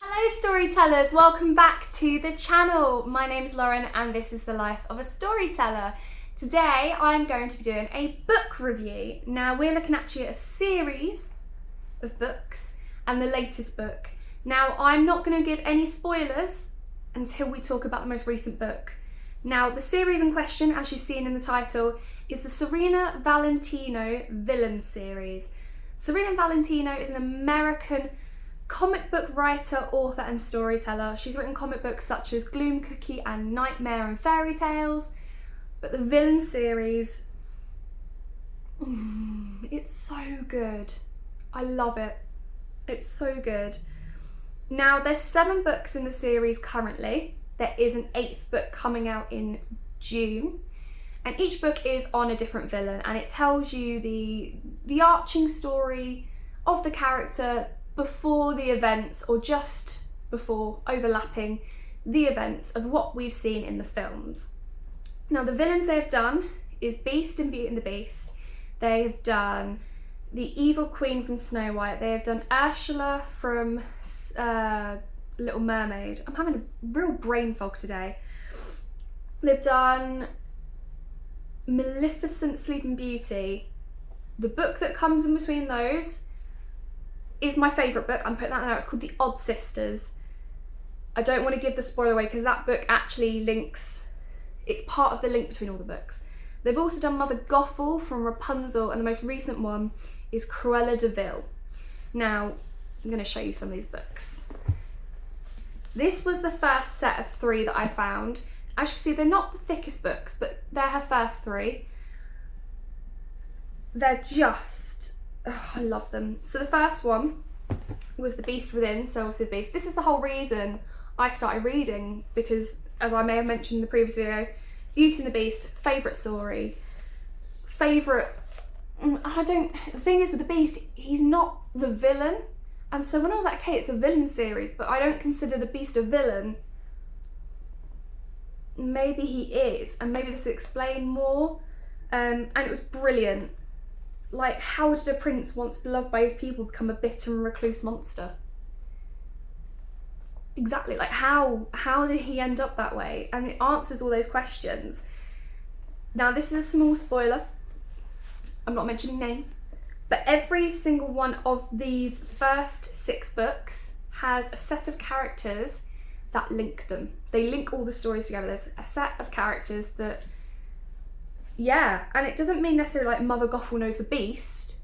Hello storytellers, welcome back to the channel. My name's Lauren and this is the life of a storyteller. Today I'm going to be doing a book review. Now we're looking actually at a series of books and the latest book. Now I'm not going to give any spoilers until we talk about the most recent book. Now the series in question, as you've seen in the title, is the Serena Valentino Villain series. Serena Valentino is an American comic book writer, author and storyteller. She's written comic books such as Gloom Cookie and Nightmare and Fairy Tales. But the Villain series, it's so good. I love it. It's so good. Now there's 7 books in the series currently. There is an 8th book coming out in June. And each book is on a different villain and it tells you the arching story of the character before the events, or just before, overlapping the events of what we've seen in the films. Now the villains they've done is Beast and Beauty and the Beast. They've done the Evil Queen from Snow White. They have done Ursula from Little Mermaid. I'm having a real brain fog today. They've done Maleficent, Sleeping Beauty. The book that comes in between those is my favourite book. I'm putting that now. It's called The Odd Sisters. I don't want to give the spoiler away because that book actually links, it's part of the link between all the books. They've also done Mother Gothel from Rapunzel, and the most recent one is Cruella de Vil. Now, I'm going to show you some of these books. This was the first set of 3 that I found. As you can see, they're not the thickest books, but they're her first 3. They're just, I love them. So the first one was The Beast Within, so obviously The Beast. This is the whole reason I started reading, because as I may have mentioned in the previous video, Beauty and the Beast, favourite story, the thing is with The Beast, he's not the villain. And so when I was like, okay, it's a villain series, but I don't consider the Beast a villain, maybe he is, and maybe this will explain more. And it was brilliant. Like, how did a prince once beloved by his people become a bitter and recluse monster? Exactly, like how did he end up that way? And it answers all those questions. Now this is a small spoiler, I'm not mentioning names, but every single one of these first 6 books has a set of characters that link them. They link all the stories together. There's a set of characters that, yeah, and it doesn't mean necessarily like Mother Gothel knows the Beast,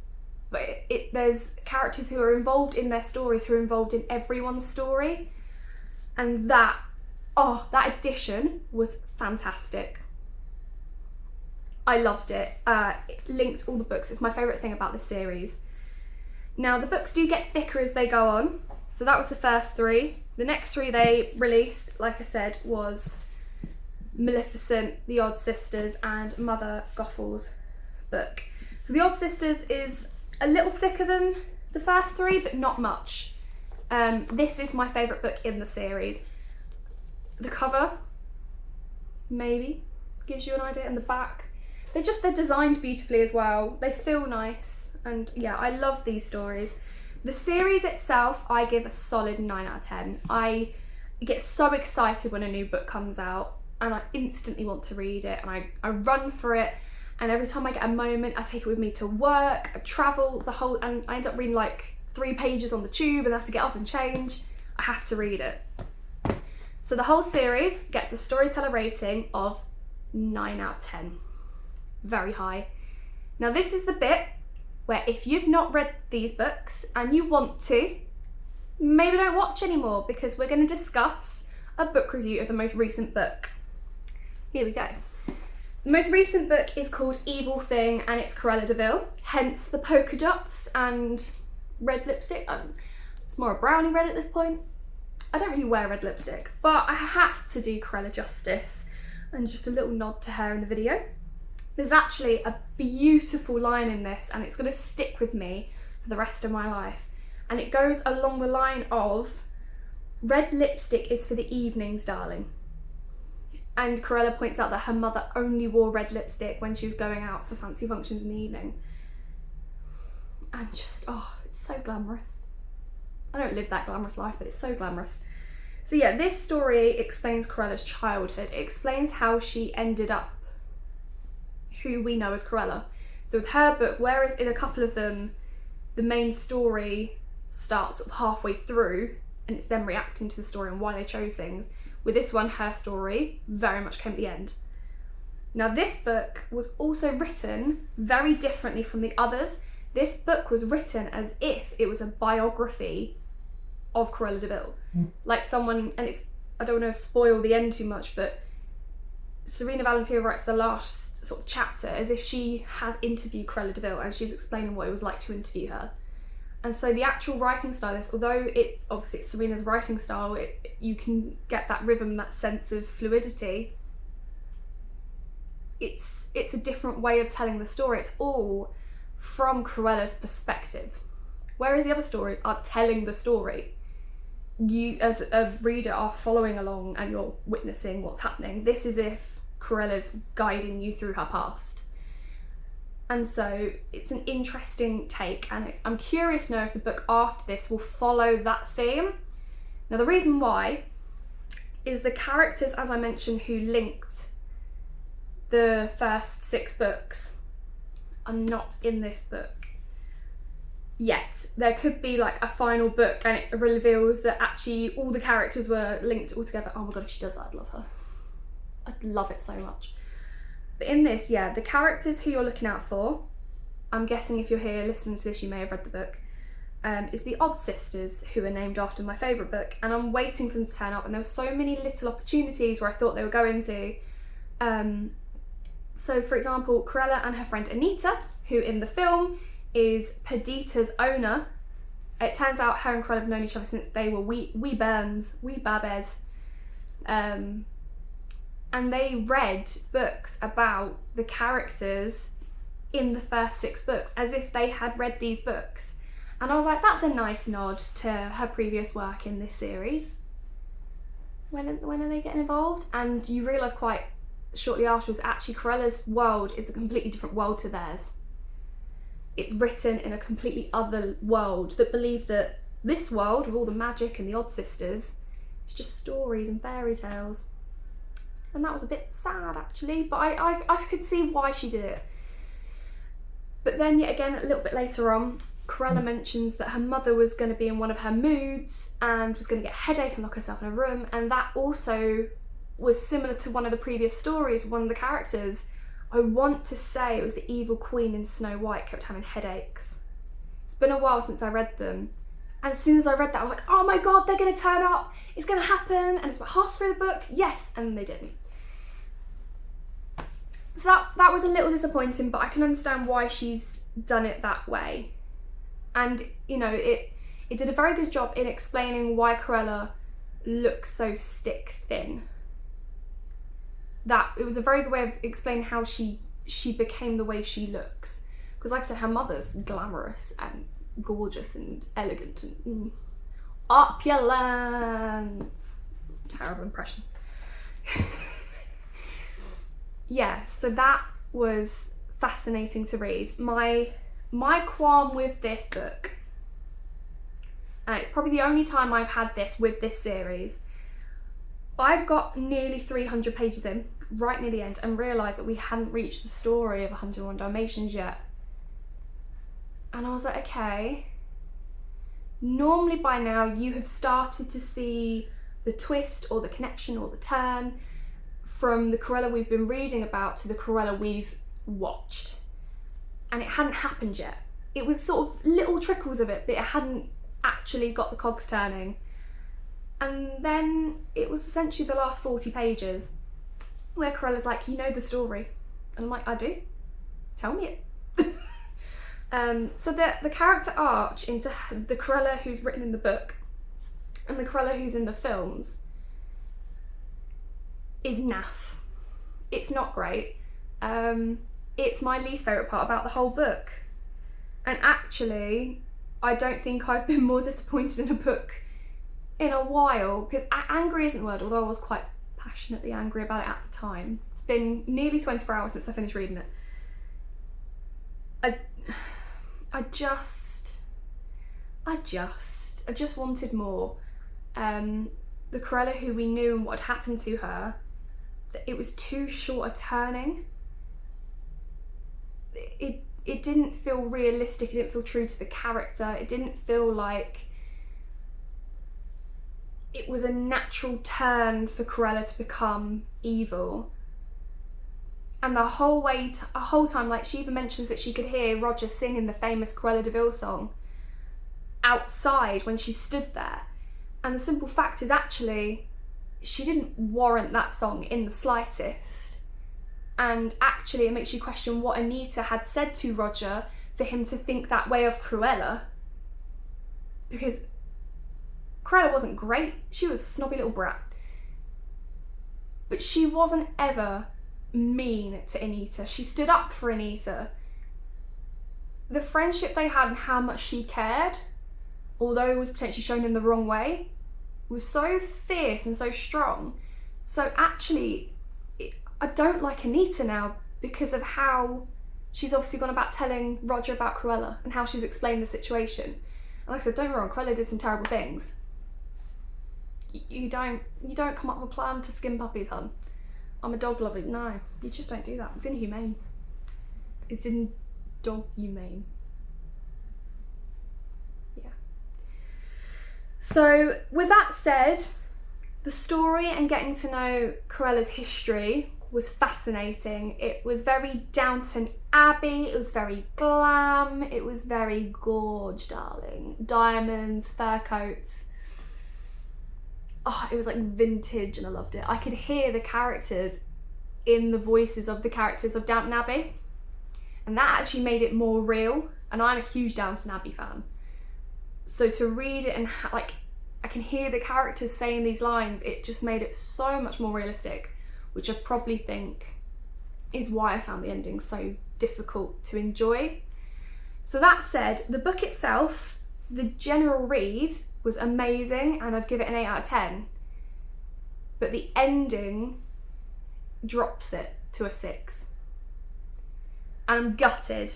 but there's characters who are involved in their stories who are involved in everyone's story. And that addition was fantastic. I loved it. It linked all the books. It's my favourite thing about this series. Now the books do get thicker as they go on. So that was the first 3. The next 3 they released, like I said, was Maleficent, The Odd Sisters and Mother Gothel's book. So The Odd Sisters is a little thicker than the first 3, but not much. This is my favourite book in the series. The cover, maybe, gives you an idea, and the back. They're designed beautifully as well. They feel nice, and yeah, I love these stories. The series itself, I give a solid 9 out of 10. I get so excited when a new book comes out, and I instantly want to read it, and I run for it, and every time I get a moment, I take it with me to work, I travel, and I end up reading like 3 pages on the tube and I have to get off and change. I have to read it. So the whole series gets a storyteller rating of 9 out of 10. Very high. Now this is the bit where if you've not read these books and you want to, maybe don't watch anymore, because we're going to discuss a book review of the most recent book. Here we go. The most recent book is called Evil Thing and it's Cruella de Vil, hence the polka dots and red lipstick. It's more a brownie red at this point. I don't really wear red lipstick, but I had to do Cruella justice and just a little nod to her in the video. There's actually a beautiful line in this and it's going to stick with me for the rest of my life. And it goes along the line of, red lipstick is for the evenings, darling. And Cruella points out that her mother only wore red lipstick when she was going out for fancy functions in the evening. And just, oh, it's so glamorous. I don't live that glamorous life, but it's so glamorous. So yeah, this story explains Corella's childhood. It explains how she ended up who we know as Corella. So with her book, whereas in a couple of them, the main story starts sort of halfway through and it's them reacting to the story and why they chose things. With this one, her story very much came at the end. Now this book was also written very differently from the others. This book was written as if it was a biography of Cruella de Vil. Like someone, and it's, I don't want to spoil the end too much, but Serena Valentino writes the last sort of chapter as if she has interviewed Cruella de Vil and she's explaining what it was like to interview her. And so the actual writing style of this, although it obviously it's Serena's writing style, you can get that rhythm, that sense of fluidity. It's a different way of telling the story. It's all from Cruella's perspective, whereas the other stories are telling the story. You as a reader are following along and you're witnessing what's happening. This is if Corella's guiding you through her past. And so it's an interesting take, and I'm curious to know if the book after this will follow that theme. Now the reason why is the characters, as I mentioned, who linked the first 6 books are not in this book yet. There could be like a final book and it reveals that actually all the characters were linked all together. Oh my god, if she does that, I'd love her. I'd love it so much. But in this, yeah, the characters who you're looking out for, I'm guessing if you're here listening to this, you may have read the book, is the Odd Sisters, who are named after my favourite book, and I'm waiting for them to turn up, and there were so many little opportunities where I thought they were going to. So for example, Cruella and her friend Anita, who in the film is Perdita's owner. It turns out her and Cruella have known each other since they were wee babes. And they read books about the characters in the first 6 books as if they had read these books. And I was like, that's a nice nod to her previous work in this series. When are they getting involved? And you realise quite shortly afterwards, actually Corella's world is a completely different world to theirs. It's written in a completely other world that believe that this world, with all the magic and the Odd Sisters, is just stories and fairy tales. And that was a bit sad actually, but I could see why she did it. But then yet again, a little bit later on, Cruella mentions that her mother was going to be in one of her moods and was going to get a headache and lock herself in a room, and that also was similar to one of the previous stories. One of the characters, I want to say it was the evil queen in Snow White, kept having headaches. It's been a while since I read them. And as soon as I read that, I was like, oh my god, they're going to turn up, it's going to happen, and it's about half through the book, yes, and they didn't. So that was a little disappointing, but I can understand why she's done it that way. And, you know, it did a very good job in explaining why Cruella looks so stick thin. That it was a very good way of explaining how she became the way she looks. Because like I said, her mother's glamorous and gorgeous and elegant and opulent. It's a terrible impression. Yeah, so that was fascinating to read. My qualm with this book, and it's probably the only time I've had this with this series, I'd got nearly 300 pages in, right near the end, and realised that we hadn't reached the story of 101 Dalmatians yet. And I was like, okay, normally by now you have started to see the twist or the connection or the turn from the Cruella we've been reading about to the Cruella we've watched. And it hadn't happened yet. It was sort of little trickles of it, but it hadn't actually got the cogs turning. And then it was essentially the last 40 pages where Corella's like, you know the story. And I'm like, I do. Tell me it. So the character arch into the Cruella who's written in the book and the Cruella who's in the films is naff. It's not great. It's my least favourite part about the whole book. And actually, I don't think I've been more disappointed in a book in a while, because angry isn't the word, although I was quite passionately angry about it at the time. It's been nearly 24 hours since I finished reading it. I just wanted more. The Cruella who we knew and what had happened to her, it was too short a turning. It didn't feel realistic, it didn't feel true to the character, it didn't feel like it was a natural turn for Cruella to become evil. And the whole time, like, she even mentions that she could hear Roger singing the famous Cruella de Vil song outside when she stood there. And the simple fact is, actually, she didn't warrant that song in the slightest. And actually, it makes you question what Anita had said to Roger for him to think that way of Cruella. Because Cruella wasn't great. She was a snobby little brat. But she wasn't ever mean to Anita. She stood up for Anita. The friendship they had and how much she cared, although it was potentially shown in the wrong way, was so fierce and so strong. So actually, I don't like Anita now because of how she's obviously gone about telling Roger about Cruella and how she's explained the situation. And like I said, don't get me wrong, Cruella did some terrible things. You don't come up with a plan to skin puppies, hun. I'm a dog lover. No, you just don't do that. It's inhumane. It's in dog humane. Yeah. So with that said, the story and getting to know Cruella's history was fascinating. It was very Downton Abbey, it was very glam, it was very gorge, darling. Diamonds, fur coats. Oh, it was like vintage and I loved it. I could hear the characters in the voices of the characters of Downton Abbey. And that actually made it more real. And I'm a huge Downton Abbey fan. So to read it and like, I can hear the characters saying these lines, it just made it so much more realistic, which I probably think is why I found the ending so difficult to enjoy. So that said, the book itself, the general read was amazing and I'd give it an 8 out of 10. But the ending drops it to a 6. And I'm gutted.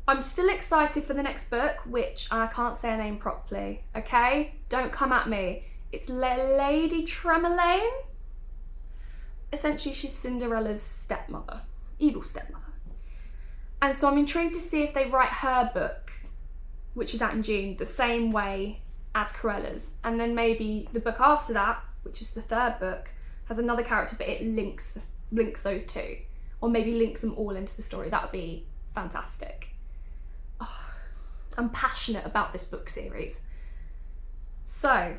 I'm still excited for the next book, which I can't say her name properly, okay? Don't come at me. It's Lady Tremaine. Essentially, she's Cinderella's stepmother, evil stepmother. And so I'm intrigued to see if they write her book, which is out in June, the same way as Cruella's. And then maybe the book after that, which is the 3rd book, has another character, but it links those two. Or maybe links them all into the story. That would be fantastic. Oh, I'm passionate about this book series. So,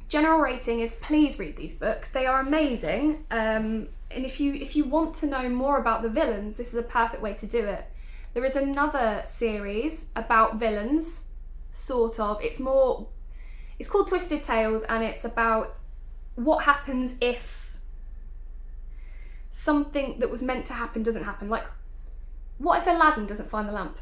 general rating is please read these books. They are amazing. And if you want to know more about the villains, this is a perfect way to do it. There is another series about villains, sort of. It's called Twisted Tales, and it's about what happens if something that was meant to happen doesn't happen. Like, what if Aladdin doesn't find the lamp?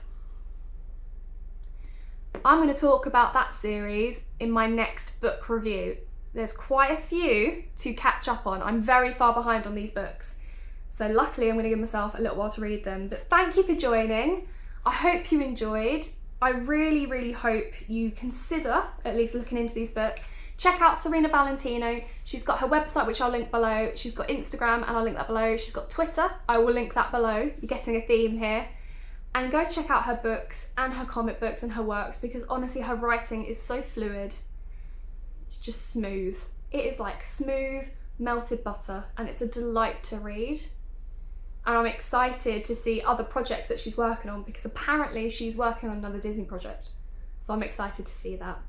I'm going to talk about that series in my next book review. There's quite a few to catch up on. I'm very far behind on these books. So luckily I'm going to give myself a little while to read them. But thank you for joining. I hope you enjoyed. I really, really hope you consider at least looking into these books. Check out Serena Valentino. She's got her website, which I'll link below. She's got Instagram, and I'll link that below. She's got Twitter. I will link that below. You're getting a theme here. And go check out her books and her comic books and her works, because honestly her writing is so fluid. It's just smooth. It is like smooth melted butter, and it's a delight to read. And I'm excited to see other projects that she's working on, because apparently she's working on another Disney project. So I'm excited to see that.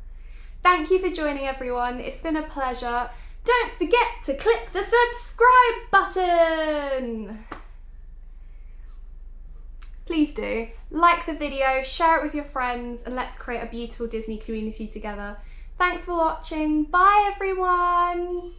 Thank you for joining, everyone. It's been a pleasure. Don't forget to click the subscribe button. Please do. Like the video, share it with your friends, and let's create a beautiful Disney community together. Thanks for watching. Bye, everyone.